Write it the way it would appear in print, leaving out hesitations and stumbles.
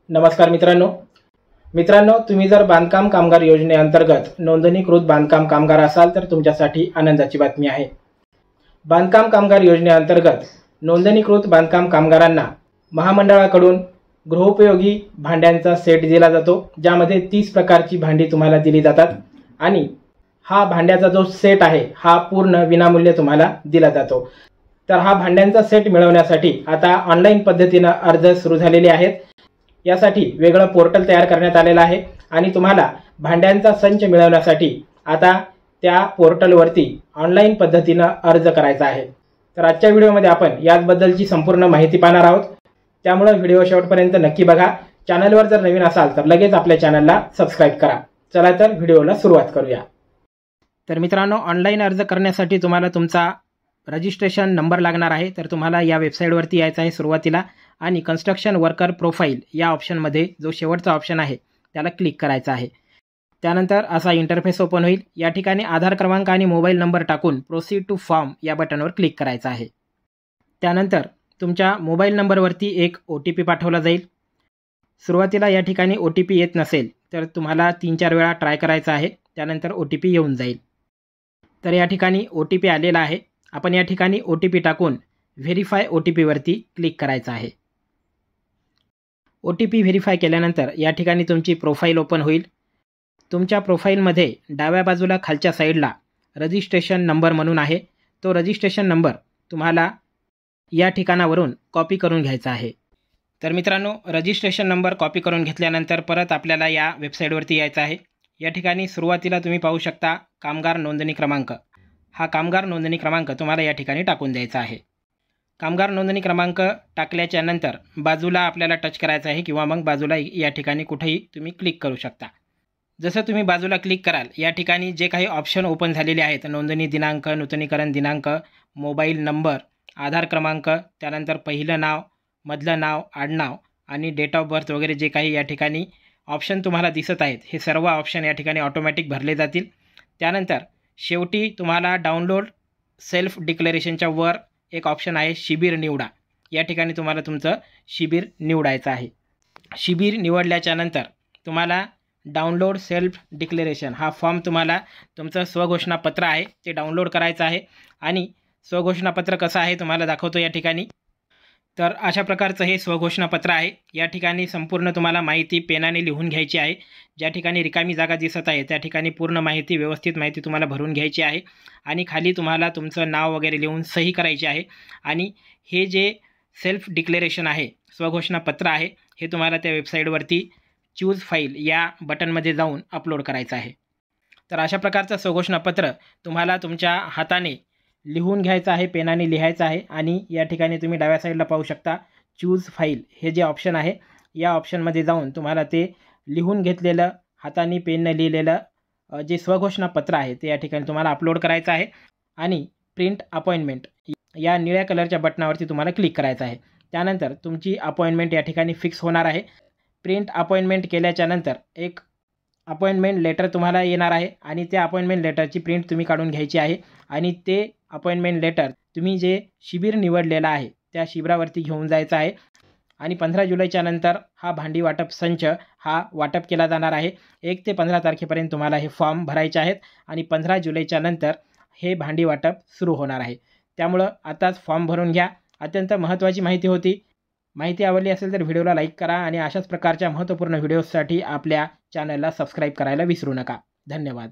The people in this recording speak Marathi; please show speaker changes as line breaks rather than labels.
नमस्कार मित्रांनो, तुम्ही जर बांधकाम कामगार योजनेअंतर्गत नोंदणीकृत बांधकाम कामगार असाल तर तुमच्यासाठी आनंदाची बातमी आहे। बांधकाम कामगार योजनेअंतर्गत नोंदणीकृत बांधकाम कामगारांना महामंडळाकडून गृहोपयोगी भांड्यांचा सेट दिला जातो, ज्यामध्ये 30 प्रकारची भांडी तुम्हाला दिली जातात आणि हा भांड्याचा जो सेट आहे हा पूर्ण विनामूल्य तुम्हाला दिला जातो। तर हा भांड्यांचा सेट मिळवण्यासाठी आता ऑनलाईन पद्धतीने अर्ज सुरू झालेले आहेत। यासाठी वेगळं पोर्टल तयार करण्यात आलेलं आहे आणि तुम्हाला भांड्यांचा संच मिळवण्यासाठी आता त्या पोर्टलवरती ऑनलाईन पद्धतीने अर्ज करायचा आहे। तर आजच्या व्हिडिओमध्ये आपण याबद्दलची संपूर्ण माहिती पाहणार आहोत, त्यामुळे व्हिडिओ शेवटपर्यंत नक्की बघा। चॅनलवर जर नवीन असाल तर लगेच आपल्या चॅनलला सबस्क्राइब करा। चला तर व्हिडिओला सुरुवात करूया। तर मित्रांनो, ऑनलाईन अर्ज करण्यासाठी तुम्हाला तुमचा रजिस्ट्रेशन नंबर लागणार आहे। तर तुम्हाला या वेबसाईटवरती यायचं आहे सुरुवातीला आणि कन्स्ट्रक्शन वर्कर प्रोफाईल या ऑप्शनमध्ये जो शेवटचा ऑप्शन आहे त्याला क्लिक करायचं आहे। त्यानंतर असा इंटरफेस ओपन होईल। या ठिकाणी आधार क्रमांक आणि मोबाईल नंबर टाकून प्रोसीड टू फॉर्म या बटनवर क्लिक करायचं आहे। त्यानंतर तुमच्या मोबाईल नंबरवरती एक OTP पाठवला जाईल। सुरुवातीला या ठिकाणी OTP येत नसेल तर तुम्हाला 3-4 वेळा ट्राय करायचा आहे, त्यानंतर OTP येऊन जाईल। तर या ठिकाणी OTP आलेला आहे। आपण या ठिकाणी OTP टाकून व्हेरीफाय OTP वरती क्लिक करायचं आहे। OTP व्हेरीफाय केल्यानंतर या ठिकाणी तुमची प्रोफाईल ओपन होईल। तुमच्या प्रोफाईलमध्ये डाव्या बाजूला खालच्या साईडला रजिस्ट्रेशन नंबर म्हणून आहे, तो रजिस्ट्रेशन नंबर तुम्हाला या ठिकाणावरून कॉपी करून घ्यायचा आहे। तर मित्रांनो, रजिस्ट्रेशन नंबर कॉपी करून घेतल्यानंतर परत आपल्याला या वेबसाईटवरती यायचं आहे। या ठिकाणी सुरुवातीला तुम्ही पाहू शकता कामगार नोंदणी क्रमांक, हा कामगार नोंदणी क्रमांक तुम्हाला या ठिकाणी टाकून द्यायचा आहे। कामगार नोंदणी क्रमांक टाकल्याच्या नंतर बाजूला आपल्याला टच करायचं आहे किंवा मग बाजूला या ठिकाणी कुठेही तुम्ही क्लिक करू शकता। जसं तुम्ही बाजूला क्लिक कराल या ठिकाणी जे काही ऑप्शन ओपन झालेले आहेत, नोंदणी दिनांक, नूतनीकरण दिनांक, मोबाईल नंबर, आधार क्रमांक, त्यानंतर पहिलं नाव, मधलं नाव, आडनाव आणि डेट ऑफ बर्थ वगैरे जे काही या ठिकाणी ऑप्शन तुम्हाला दिसत आहेत, हे सर्व ऑप्शन या ठिकाणी ऑटोमॅटिक भरले जातील। त्यानंतर शेवटी तुम्हाला डाउनलोड सेल्फ डिक्लेरेशनच्या वर एक ऑप्शन आहे शिबिर निवडा, या ठिकाणी तुम्हाला तुमचं शिबिर निवडायचं आहे। शिबिर निवडल्याच्या नंतर तुम्हाला डाउनलोड सेल्फ डिक्लेरेशन हा फॉर्म, तुम्हाला तुमचं स्वघोषणापत्र आहे ते डाउनलोड करायचं आहे आणि स्वघोषणापत्र कसं आहे तुम्हाला दाखवतो या ठिकाणी। तर अशा प्रकारचं हे स्वघोषणापत्र आहे। या ठिकाणी संपूर्ण तुम्हाला माहिती पेनाने लिहून घ्यायची आहे। ज्या ठिकाणी रिकामी जागा दिसत आहे त्या ठिकाणी पूर्ण माहिती, व्यवस्थित माहिती तुम्हाला भरून घ्यायची आहे आणि खाली तुम्हाला तुमचं नाव वगैरे लिहून सही करायची आहे आणि हे जे सेल्फ डिक्लेरेशन आहे, स्वघोषणापत्र आहे, हे तुम्हाला त्या वेबसाईटवरती चूज फाईल या बटनमध्ये जाऊन अपलोड करायचं आहे। तर अशा प्रकारचं स्वघोषणापत्र तुम्हाला तुमच्या हाताने लिहून घ्यायचं आहे, पेनाने लिहायचं आहे आणि या ठिकाणी तुम्ही डाव्या साईडला पाहू शकता चूज फाईल हे जे ऑप्शन आहे, या ऑप्शनमध्ये जाऊन तुम्हाला ते लिहून घेतलेलं, हाताने पेनने लिहिलेलं जे स्वघोषणापत्र आहे ते या ठिकाणी तुम्हाला अपलोड करायचं आहे आणि प्रिंट अपॉइंटमेंट या निळ्या कलरच्या बटनावरती तुम्हाला क्लिक करायचं आहे। त्यानंतर तुमची अपॉइंटमेंट या ठिकाणी फिक्स होणार आहे। प्रिंट अपॉइंटमेंट केल्याच्या नंतर एक अपॉइंटमेंट लेटर तुम्हाला येणार आहे आणि त्या अपॉइंटमेंट लेटरची प्रिंट तुम्ही काढून घ्यायची आहे आणि ते अपॉइंटमेंट लेटर तुम्ही जे शिबिर निवडलेलं आहे त्या शिबिरावरती घेऊन जायचं आहे आणि 15 जुलैच्या नंतर हा भांडी वाटप संच हा वाटप केला जाणार आहे। 1 ते 15 तारखेपर्यंत तुम्हाला हे फॉर्म भरायचे आहेत आणि 15 जुलैच्या नंतर हे भांडी वाटप सुरू होणार आहे। त्यामुळं आताच फॉर्म भरून घ्या। अत्यंत महत्त्वाची माहिती होती। माहिती आवडली असेल तर व्हिडिओला लाईक करा आणि अशाच प्रकारच्या महत्त्वपूर्ण व्हिडिओसाठी आपल्या चॅनलला सबस्क्राईब करायला विसरू नका। धन्यवाद।